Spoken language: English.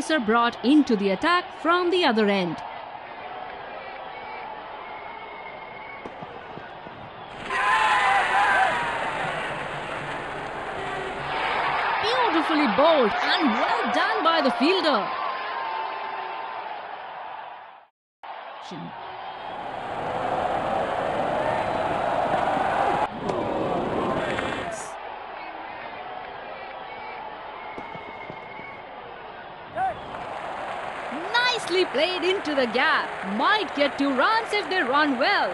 pacer brought into the attack from the other end. Beautifully bowled and well done by the fielder. Nicely played into the gap. Might get 2 runs if they run well.